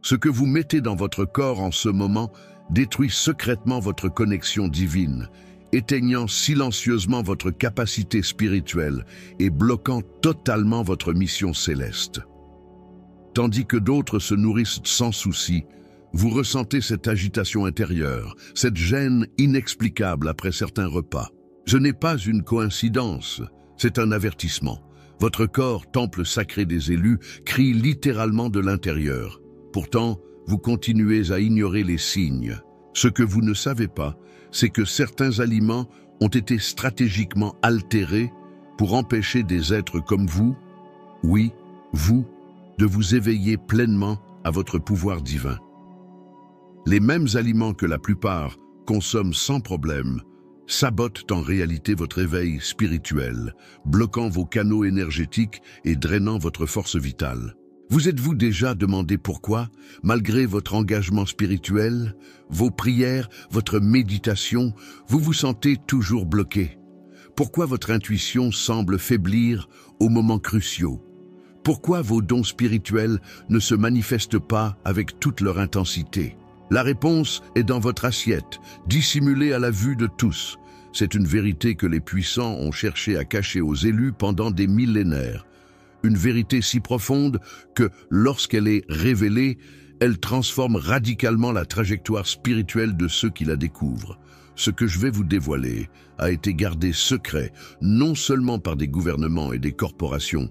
Ce que vous mettez dans votre corps en ce moment détruit secrètement votre connexion divine, éteignant silencieusement votre capacité spirituelle et bloquant totalement votre mission céleste. Tandis que d'autres se nourrissent sans souci, vous ressentez cette agitation intérieure, cette gêne inexplicable après certains repas. Ce n'est pas une coïncidence, c'est un avertissement. Votre corps, temple sacré des élus, crie littéralement de l'intérieur. Pourtant, vous continuez à ignorer les signes. Ce que vous ne savez pas, c'est que certains aliments ont été stratégiquement altérés pour empêcher des êtres comme vous, oui, vous, de vous éveiller pleinement à votre pouvoir divin. Les mêmes aliments que la plupart consomment sans problème sabotent en réalité votre éveil spirituel, bloquant vos canaux énergétiques et drainant votre force vitale. Vous êtes-vous déjà demandé pourquoi, malgré votre engagement spirituel, vos prières, votre méditation, vous vous sentez toujours bloqué? Pourquoi votre intuition semble faiblir aux moments cruciaux? Pourquoi vos dons spirituels ne se manifestent pas avec toute leur intensité? La réponse est dans votre assiette, dissimulée à la vue de tous. C'est une vérité que les puissants ont cherché à cacher aux élus pendant des millénaires. Une vérité si profonde que, lorsqu'elle est révélée, elle transforme radicalement la trajectoire spirituelle de ceux qui la découvrent. Ce que je vais vous dévoiler a été gardé secret, non seulement par des gouvernements et des corporations,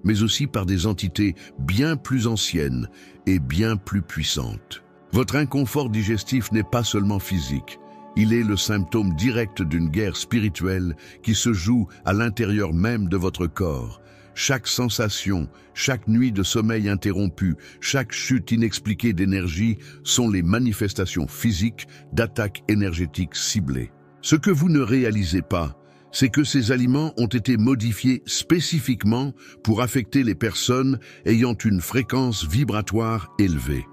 mais aussi par des entités bien plus anciennes et bien plus puissantes. Votre inconfort digestif n'est pas seulement physique, il est le symptôme direct d'une guerre spirituelle qui se joue à l'intérieur même de votre corps. Chaque sensation, chaque nuit de sommeil interrompue, chaque chute inexpliquée d'énergie sont les manifestations physiques d'attaques énergétiques ciblées. Ce que vous ne réalisez pas, c'est que ces aliments ont été modifiés spécifiquement pour affecter les personnes ayant une fréquence vibratoire élevée.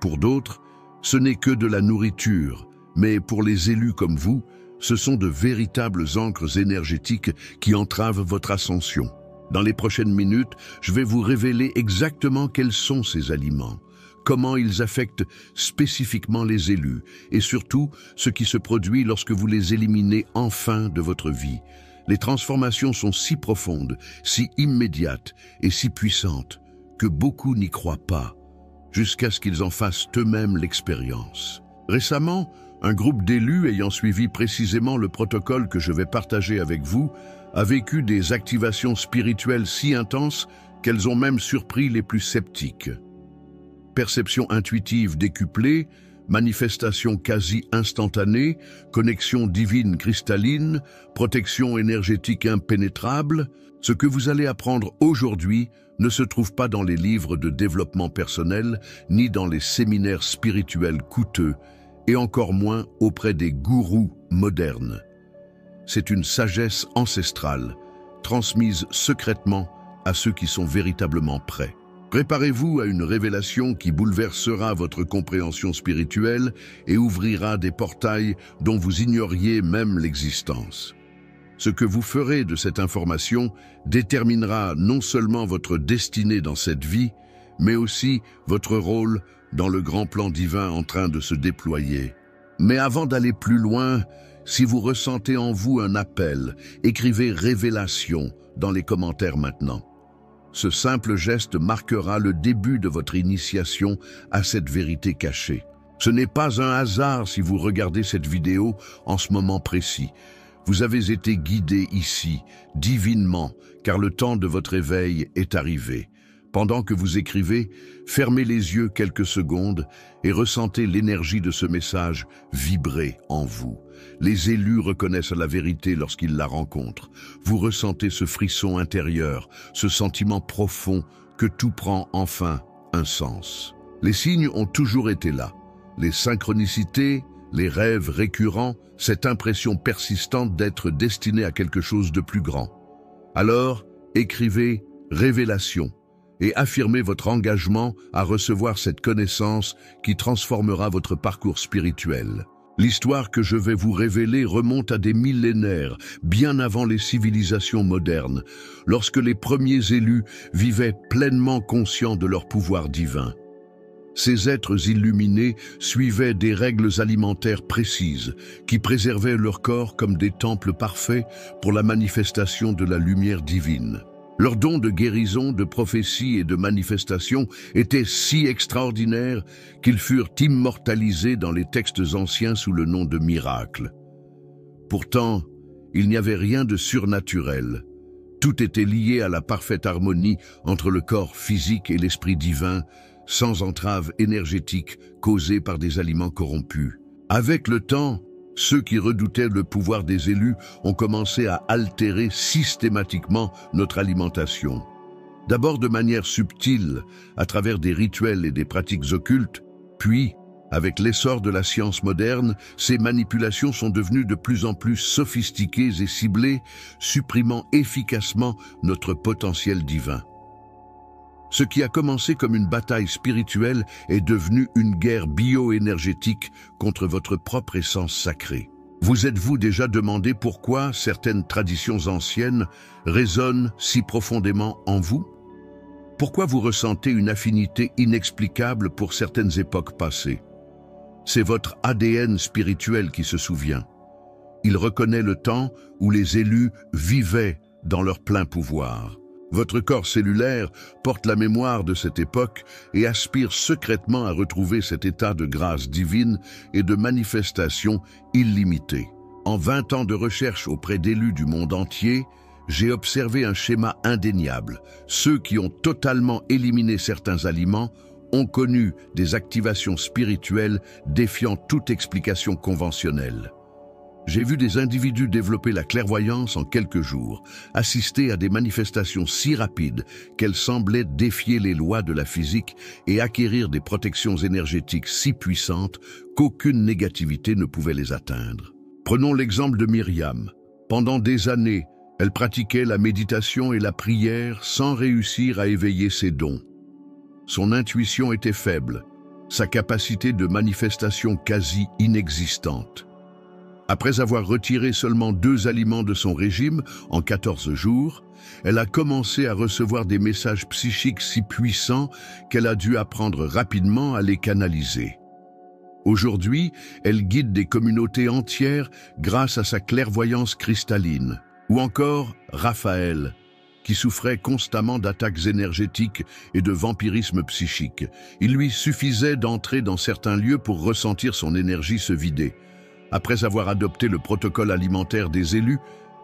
Pour d'autres, ce n'est que de la nourriture, mais pour les élus comme vous, ce sont de véritables ancres énergétiques qui entravent votre ascension. Dans les prochaines minutes, je vais vous révéler exactement quels sont ces aliments, comment ils affectent spécifiquement les élus, et surtout ce qui se produit lorsque vous les éliminez enfin de votre vie. Les transformations sont si profondes, si immédiates et si puissantes que beaucoup n'y croient pas, jusqu'à ce qu'ils en fassent eux-mêmes l'expérience. Récemment, un groupe d'élus ayant suivi précisément le protocole que je vais partager avec vous a vécu des activations spirituelles si intenses qu'elles ont même surpris les plus sceptiques. Perception intuitive décuplée, manifestation quasi instantanée, connexion divine cristalline, protection énergétique impénétrable, ce que vous allez apprendre aujourd'hui ne se trouve pas dans les livres de développement personnel ni dans les séminaires spirituels coûteux, et encore moins auprès des gourous modernes. C'est une sagesse ancestrale, transmise secrètement à ceux qui sont véritablement prêts. Préparez-vous à une révélation qui bouleversera votre compréhension spirituelle et ouvrira des portails dont vous ignoriez même l'existence. Ce que vous ferez de cette information déterminera non seulement votre destinée dans cette vie, mais aussi votre rôle dans le grand plan divin en train de se déployer. Mais avant d'aller plus loin, si vous ressentez en vous un appel, écrivez « Révélation » dans les commentaires maintenant. Ce simple geste marquera le début de votre initiation à cette vérité cachée. Ce n'est pas un hasard si vous regardez cette vidéo en ce moment précis. Vous avez été guidé ici, divinement, car le temps de votre éveil est arrivé. Pendant que vous écrivez, fermez les yeux quelques secondes et ressentez l'énergie de ce message vibrer en vous. Les élus reconnaissent la vérité lorsqu'ils la rencontrent. Vous ressentez ce frisson intérieur, ce sentiment profond que tout prend enfin un sens. Les signes ont toujours été là. Les synchronicités, les rêves récurrents, cette impression persistante d'être destiné à quelque chose de plus grand. Alors, écrivez « Révélation » et affirmez votre engagement à recevoir cette connaissance qui transformera votre parcours spirituel. L'histoire que je vais vous révéler remonte à des millénaires, bien avant les civilisations modernes, lorsque les premiers élus vivaient pleinement conscients de leur pouvoir divin. Ces êtres illuminés suivaient des règles alimentaires précises qui préservaient leur corps comme des temples parfaits pour la manifestation de la lumière divine. Leurs dons de guérison, de prophétie et de manifestation étaient si extraordinaires qu'ils furent immortalisés dans les textes anciens sous le nom de miracles. Pourtant, il n'y avait rien de surnaturel. Tout était lié à la parfaite harmonie entre le corps physique et l'esprit divin, sans entrave énergétique causée par des aliments corrompus. Avec le temps, ceux qui redoutaient le pouvoir des élus ont commencé à altérer systématiquement notre alimentation. D'abord de manière subtile, à travers des rituels et des pratiques occultes, puis, avec l'essor de la science moderne, ces manipulations sont devenues de plus en plus sophistiquées et ciblées, supprimant efficacement notre potentiel divin. Ce qui a commencé comme une bataille spirituelle est devenu une guerre bio-énergétique contre votre propre essence sacrée. Vous êtes-vous déjà demandé pourquoi certaines traditions anciennes résonnent si profondément en vous? Pourquoi vous ressentez une affinité inexplicable pour certaines époques passées? C'est votre ADN spirituel qui se souvient. Il reconnaît le temps où les élus vivaient dans leur plein pouvoir. Votre corps cellulaire porte la mémoire de cette époque et aspire secrètement à retrouver cet état de grâce divine et de manifestation illimitée. En 20 ans de recherche auprès d'élus du monde entier, j'ai observé un schéma indéniable. Ceux qui ont totalement éliminé certains aliments ont connu des activations spirituelles défiant toute explication conventionnelle. J'ai vu des individus développer la clairvoyance en quelques jours, assister à des manifestations si rapides qu'elles semblaient défier les lois de la physique et acquérir des protections énergétiques si puissantes qu'aucune négativité ne pouvait les atteindre. Prenons l'exemple de Myriam. Pendant des années, elle pratiquait la méditation et la prière sans réussir à éveiller ses dons. Son intuition était faible, sa capacité de manifestation quasi inexistante. Après avoir retiré seulement 2 aliments de son régime en 14 jours, elle a commencé à recevoir des messages psychiques si puissants qu'elle a dû apprendre rapidement à les canaliser. Aujourd'hui, elle guide des communautés entières grâce à sa clairvoyance cristalline. Ou encore Raphaël, qui souffrait constamment d'attaques énergétiques et de vampirisme psychique. Il lui suffisait d'entrer dans certains lieux pour ressentir son énergie se vider. Après avoir adopté le protocole alimentaire des élus,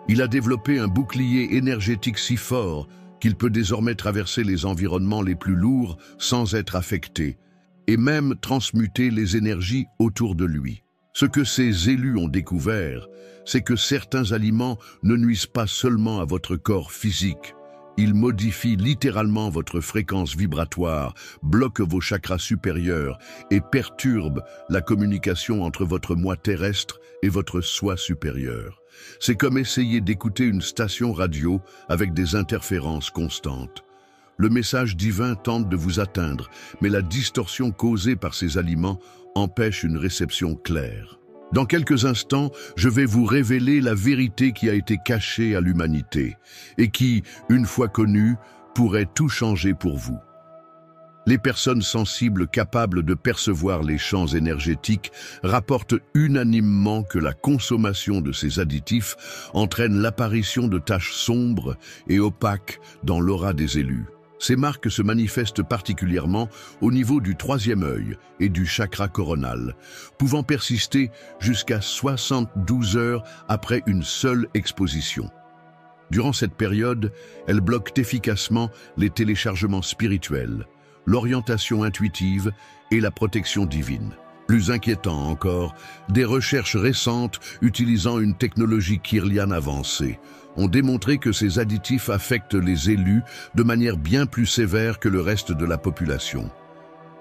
il a développé un bouclier énergétique si fort qu'il peut désormais traverser les environnements les plus lourds sans être affecté, et même transmuter les énergies autour de lui. Ce que ces élus ont découvert, c'est que certains aliments ne nuisent pas seulement à votre corps physique. Ils modifient littéralement votre fréquence vibratoire, bloquent vos chakras supérieurs et perturbent la communication entre votre moi terrestre et votre soi supérieur. C'est comme essayer d'écouter une station radio avec des interférences constantes. Le message divin tente de vous atteindre, mais la distorsion causée par ces aliments empêche une réception claire. Dans quelques instants, je vais vous révéler la vérité qui a été cachée à l'humanité et qui, une fois connue, pourrait tout changer pour vous. Les personnes sensibles capables de percevoir les champs énergétiques rapportent unanimement que la consommation de ces additifs entraîne l'apparition de taches sombres et opaques dans l'aura des élus. Ces marques se manifestent particulièrement au niveau du 3e œil et du chakra coronal, pouvant persister jusqu'à 72 heures après une seule exposition. Durant cette période, elles bloquent efficacement les téléchargements spirituels, l'orientation intuitive et la protection divine. Plus inquiétant encore, des recherches récentes utilisant une technologie kirliane avancée ont démontré que ces additifs affectent les élus de manière bien plus sévère que le reste de la population.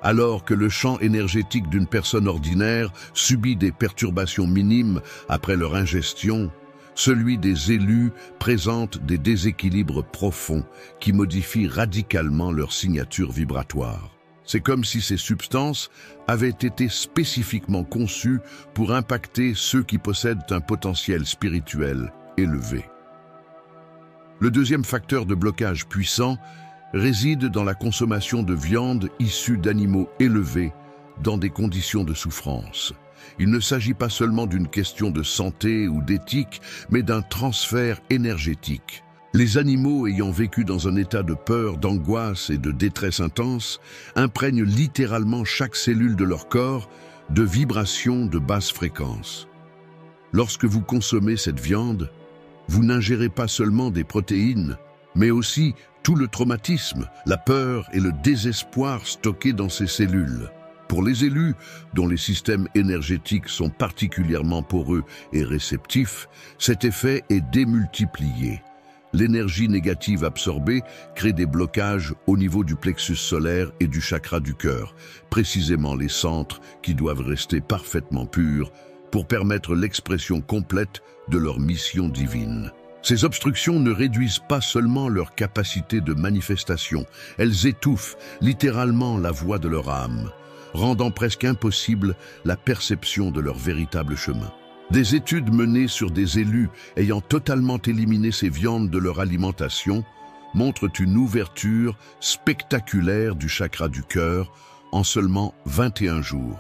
Alors que le champ énergétique d'une personne ordinaire subit des perturbations minimes après leur ingestion, celui des élus présente des déséquilibres profonds qui modifient radicalement leur signature vibratoire. C'est comme si ces substances avaient été spécifiquement conçues pour impacter ceux qui possèdent un potentiel spirituel élevé. Le deuxième facteur de blocage puissant réside dans la consommation de viande issue d'animaux élevés dans des conditions de souffrance. Il ne s'agit pas seulement d'une question de santé ou d'éthique, mais d'un transfert énergétique. Les animaux ayant vécu dans un état de peur, d'angoisse et de détresse intense imprègnent littéralement chaque cellule de leur corps de vibrations de basse fréquence. Lorsque vous consommez cette viande, vous n'ingérez pas seulement des protéines, mais aussi tout le traumatisme, la peur et le désespoir stockés dans ces cellules. Pour les élus, dont les systèmes énergétiques sont particulièrement poreux et réceptifs, cet effet est démultiplié. L'énergie négative absorbée crée des blocages au niveau du plexus solaire et du chakra du cœur, précisément les centres qui doivent rester parfaitement purs pour permettre l'expression complète de leur mission divine. Ces obstructions ne réduisent pas seulement leur capacité de manifestation, elles étouffent littéralement la voix de leur âme, rendant presque impossible la perception de leur véritable chemin. Des études menées sur des élus ayant totalement éliminé ces viandes de leur alimentation montrent une ouverture spectaculaire du chakra du cœur en seulement 21 jours.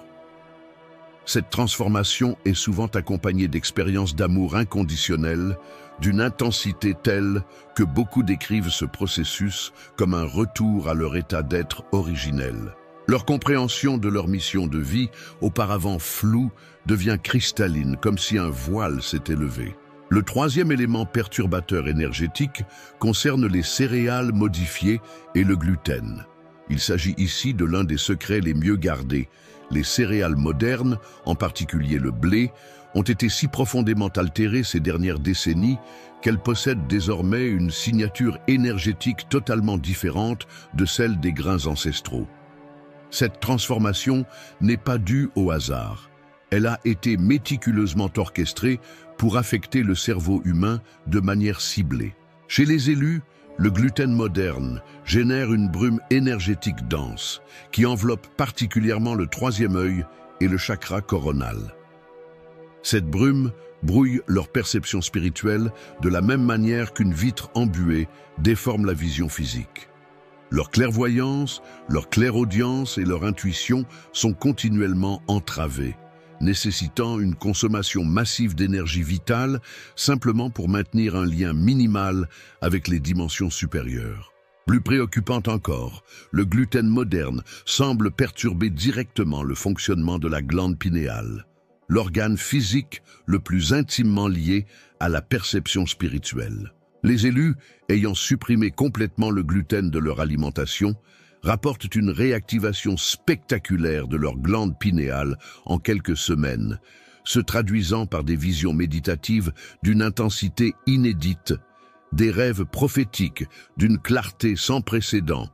Cette transformation est souvent accompagnée d'expériences d'amour inconditionnel, d'une intensité telle que beaucoup décrivent ce processus comme un retour à leur état d'être originel. Leur compréhension de leur mission de vie, auparavant floue, devient cristalline, comme si un voile s'était levé. Le troisième élément perturbateur énergétique concerne les céréales modifiées et le gluten. Il s'agit ici de l'un des secrets les mieux gardés. Les céréales modernes, en particulier le blé, ont été si profondément altérées ces dernières décennies qu'elles possèdent désormais une signature énergétique totalement différente de celle des grains ancestraux. Cette transformation n'est pas due au hasard. Elle a été méticuleusement orchestrée pour affecter le cerveau humain de manière ciblée. Chez les élus, le gluten moderne génère une brume énergétique dense qui enveloppe particulièrement le troisième œil et le chakra coronal. Cette brume brouille leur perception spirituelle de la même manière qu'une vitre embuée déforme la vision physique. Leur clairvoyance, leur clairaudience et leur intuition sont continuellement entravées, nécessitant une consommation massive d'énergie vitale simplement pour maintenir un lien minimal avec les dimensions supérieures. Plus préoccupant encore, le gluten moderne semble perturber directement le fonctionnement de la glande pinéale, l'organe physique le plus intimement lié à la perception spirituelle. Les élus, ayant supprimé complètement le gluten de leur alimentation, rapportent une réactivation spectaculaire de leur glande pinéale en quelques semaines, se traduisant par des visions méditatives d'une intensité inédite, des rêves prophétiques d'une clarté sans précédent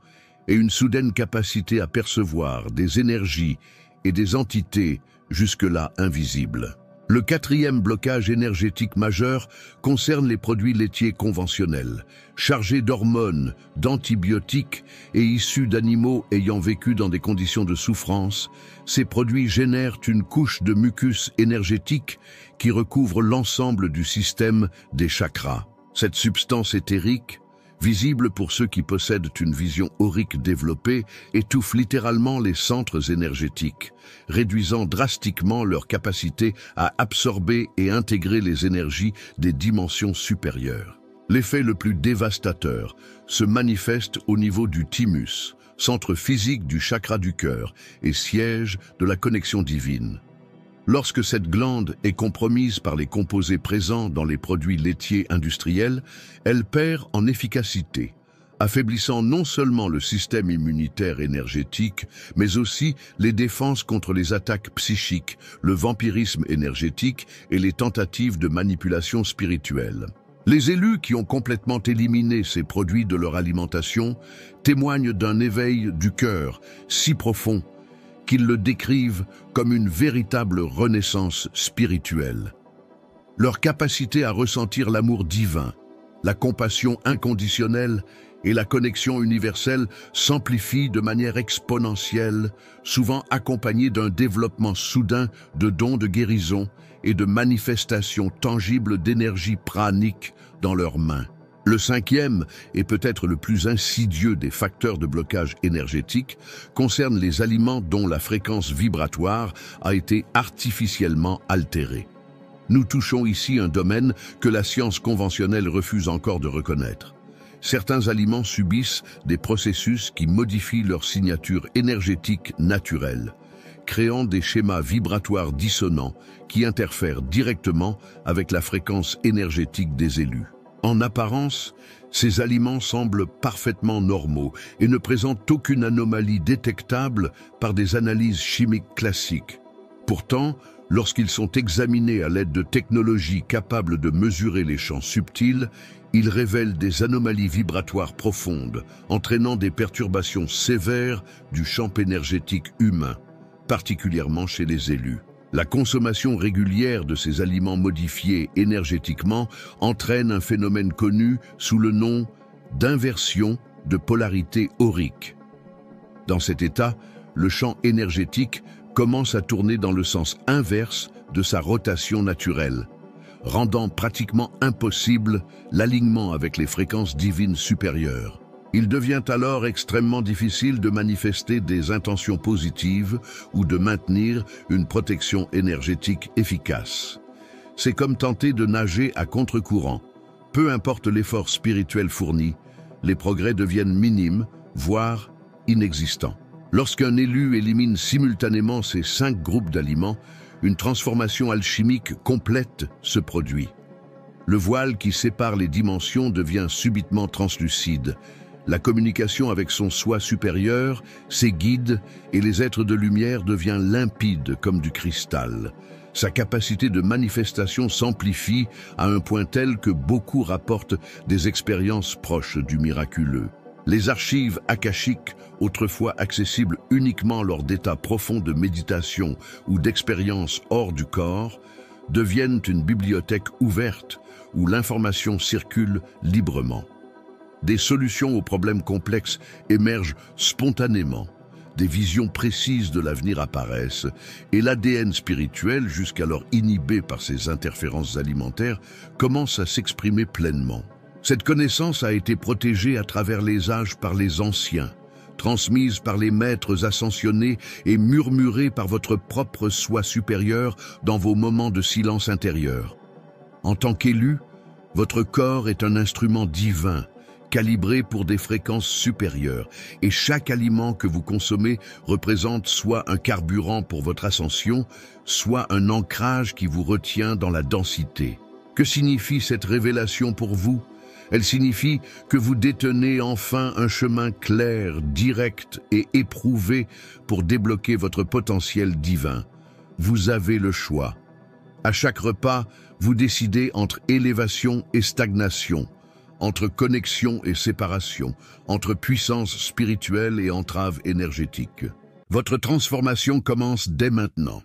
et une soudaine capacité à percevoir des énergies et des entités jusque-là invisibles. Le quatrième blocage énergétique majeur concerne les produits laitiers conventionnels, chargés d'hormones, d'antibiotiques et issus d'animaux ayant vécu dans des conditions de souffrance. Ces produits génèrent une couche de mucus énergétique qui recouvre l'ensemble du système des chakras. Cette substance éthérique, visible pour ceux qui possèdent une vision aurique développée, étouffe littéralement les centres énergétiques, réduisant drastiquement leur capacité à absorber et intégrer les énergies des dimensions supérieures. L'effet le plus dévastateur se manifeste au niveau du thymus, centre physique du chakra du cœur et siège de la connexion divine. Lorsque cette glande est compromise par les composés présents dans les produits laitiers industriels, elle perd en efficacité, affaiblissant non seulement le système immunitaire énergétique, mais aussi les défenses contre les attaques psychiques, le vampirisme énergétique et les tentatives de manipulation spirituelle. Les élus qui ont complètement éliminé ces produits de leur alimentation témoignent d'un éveil du cœur si profond qu'ils le décrivent comme une véritable renaissance spirituelle. Leur capacité à ressentir l'amour divin, la compassion inconditionnelle et la connexion universelle s'amplifie de manière exponentielle, souvent accompagnée d'un développement soudain de dons de guérison et de manifestations tangibles d'énergie pranique dans leurs mains. Le cinquième, et peut-être le plus insidieux des facteurs de blocage énergétique, concerne les aliments dont la fréquence vibratoire a été artificiellement altérée. Nous touchons ici un domaine que la science conventionnelle refuse encore de reconnaître. Certains aliments subissent des processus qui modifient leur signature énergétique naturelle, créant des schémas vibratoires dissonants qui interfèrent directement avec la fréquence énergétique des élus. En apparence, ces aliments semblent parfaitement normaux et ne présentent aucune anomalie détectable par des analyses chimiques classiques. Pourtant, lorsqu'ils sont examinés à l'aide de technologies capables de mesurer les champs subtils, ils révèlent des anomalies vibratoires profondes, entraînant des perturbations sévères du champ énergétique humain, particulièrement chez les élus. La consommation régulière de ces aliments modifiés énergétiquement entraîne un phénomène connu sous le nom d'inversion de polarité aurique. Dans cet état, le champ énergétique commence à tourner dans le sens inverse de sa rotation naturelle, rendant pratiquement impossible l'alignement avec les fréquences divines supérieures. Il devient alors extrêmement difficile de manifester des intentions positives ou de maintenir une protection énergétique efficace. C'est comme tenter de nager à contre-courant. Peu importe l'effort spirituel fourni, les progrès deviennent minimes, voire inexistants. Lorsqu'un élu élimine simultanément ces 5 groupes d'aliments, une transformation alchimique complète se produit. Le voile qui sépare les dimensions devient subitement translucide. La communication avec son soi supérieur, ses guides et les êtres de lumière devient limpide comme du cristal. Sa capacité de manifestation s'amplifie à un point tel que beaucoup rapportent des expériences proches du miraculeux. Les archives akashiques, autrefois accessibles uniquement lors d'états profonds de méditation ou d'expériences hors du corps, deviennent une bibliothèque ouverte où l'information circule librement. Des solutions aux problèmes complexes émergent spontanément, des visions précises de l'avenir apparaissent, et l'ADN spirituel, jusqu'alors inhibé par ces interférences alimentaires, commence à s'exprimer pleinement. Cette connaissance a été protégée à travers les âges par les anciens, transmise par les maîtres ascensionnés et murmurée par votre propre soi supérieur dans vos moments de silence intérieur. En tant qu'élu, votre corps est un instrument divin, calibré pour des fréquences supérieures, et chaque aliment que vous consommez représente soit un carburant pour votre ascension, soit un ancrage qui vous retient dans la densité. Que signifie cette révélation pour vous? Elle signifie que vous détenez enfin un chemin clair, direct et éprouvé pour débloquer votre potentiel divin. Vous avez le choix. À chaque repas, vous décidez entre élévation et stagnation, entre connexion et séparation, entre puissance spirituelle et entrave énergétique. Votre transformation commence dès maintenant.